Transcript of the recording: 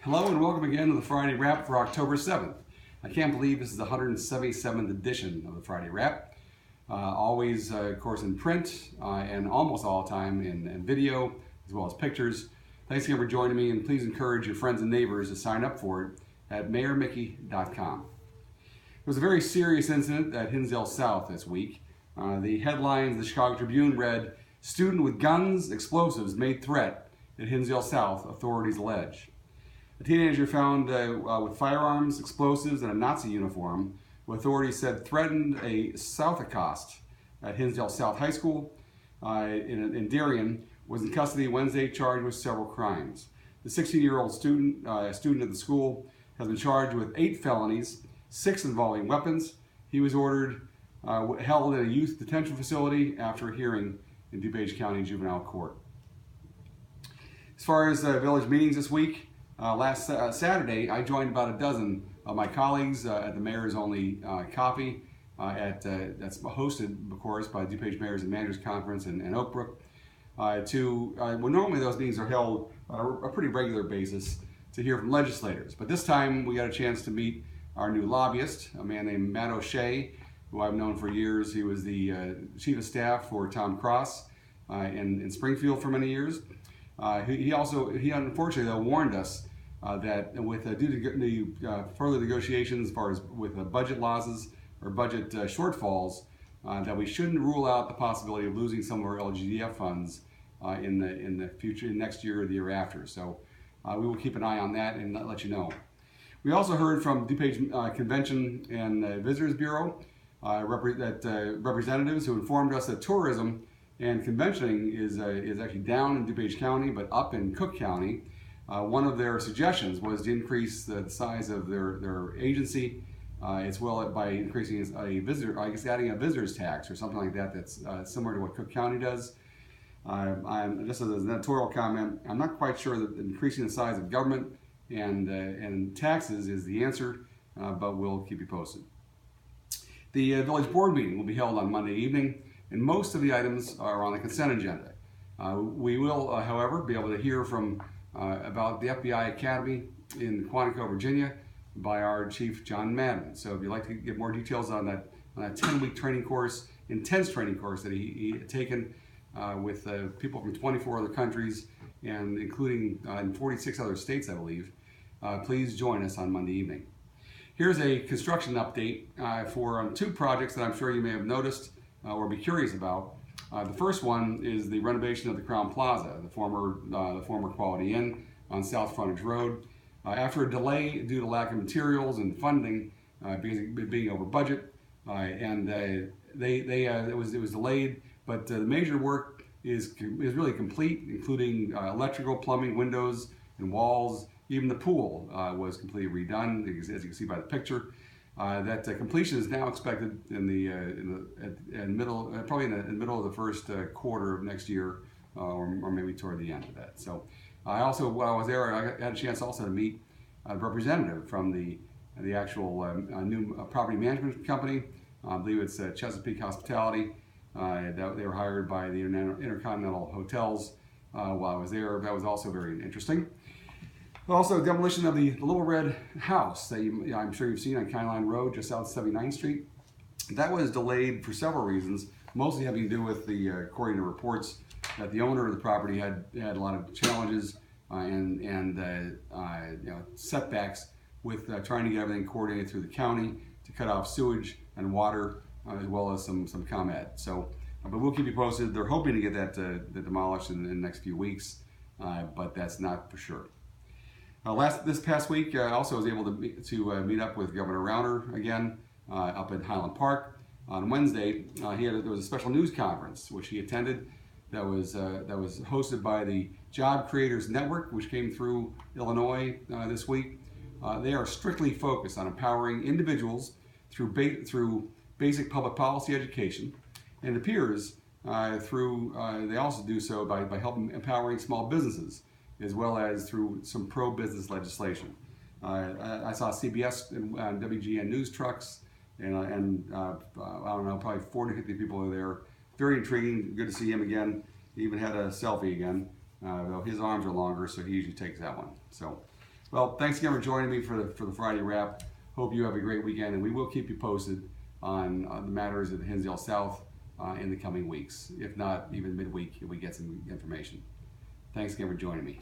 Hello and welcome again to the Friday Wrap for October 7th. I can't believe this is the 177th edition of the Friday Wrap. Always, of course, in print and almost all the time in video, as well as pictures. Thanks again for joining me, and please encourage your friends and neighbors to sign up for it at mayormickey.com. There was a very serious incident at Hinsdale South this week. The headlines of the Chicago Tribune read, "Student with guns, explosives made threat at Hinsdale South, authorities allege." A teenager found with firearms, explosives, and a Nazi uniform, who authorities said threatened a South accost at Hinsdale South High School in Darien, was in custody Wednesday, charged with several crimes. The 16-year-old student at the school has been charged with 8 felonies, 6 involving weapons. He was ordered held in a youth detention facility after a hearing in DuPage County Juvenile Court. As far as village meetings this week, last Saturday, I joined about a dozen of my colleagues at the Mayor's Only Coffee that's hosted, of course, by DuPage Mayors and Managers Conference in Oak Brook. Well, normally those meetings are held on a pretty regular basis to hear from legislators. But this time we got a chance to meet our new lobbyist, a man named Matt O'Shea, who I've known for years. He was the chief of staff for Tom Cross in Springfield for many years. He unfortunately though warned us that with due to the further negotiations as far as with budget losses or budget shortfalls, that we shouldn't rule out the possibility of losing some of our LGDF funds in the future, next year or the year after. So we will keep an eye on that and let you know. We also heard from DuPage Convention and Visitors Bureau representatives who informed us that tourism and conventioning is actually down in DuPage County, but up in Cook County. One of their suggestions was to increase the size of their agency, as well by increasing adding a visitor's tax or something like that that's similar to what Cook County does. Just as an editorial comment, I'm not quite sure that increasing the size of government and taxes is the answer, but we'll keep you posted. The village board meeting will be held on Monday evening, and most of the items are on the consent agenda. We will, however, be able to hear from about the FBI Academy in Quantico, Virginia, by our chief, John Madden. So if you'd like to get more details on that 10-week training course, intense training course that he had taken with people from 24 other countries and including in 46 other states, I believe, please join us on Monday evening. Here's a construction update for 2 projects that I'm sure you may have noticed or be curious about. The first one is the renovation of the Crown Plaza, the former Quality Inn on South Frontage Road. After a delay due to lack of materials and funding, being over budget, it was delayed. But the major work is really complete, including electrical, plumbing, windows, and walls. Even the pool was completely redone, as you can see by the picture. That completion is now expected in the middle of the first quarter of next year, or maybe toward the end of that. So, while I was there, I had a chance also to meet a representative from the actual new property management company. I believe it's Chesapeake Hospitality. That they were hired by the Intercontinental Hotels while I was there. That was also very interesting. Also, demolition of the Little Red House that I'm sure you've seen on County Line Road, just south of 79th Street. That was delayed for several reasons, mostly having to do with according to reports, that the owner of the property had a lot of challenges and setbacks with trying to get everything coordinated through the county to cut off sewage and water, as well as some ComEd. So, but we'll keep you posted. They're hoping to get that demolished in the next few weeks, but that's not for sure. This past week, I also was able to meet up with Governor Rauner again up at Highland Park. On Wednesday, there was a special news conference which he attended that was hosted by the Job Creators Network, which came through Illinois this week. They are strictly focused on empowering individuals through basic public policy education, and it appears they also do so by helping empowering small businesses, as well as through some pro-business legislation. I saw CBS and WGN news trucks, and I don't know, probably 40 to 50 people are there. Very intriguing, good to see him again. He even had a selfie again, though his arms are longer, so he usually takes that one. So Well, thanks again for joining me for the Friday wrap. Hope you have a great weekend, and we will keep you posted on the matters at Hinsdale South in the coming weeks. If not, even midweek, if we get some information. Thanks again for joining me.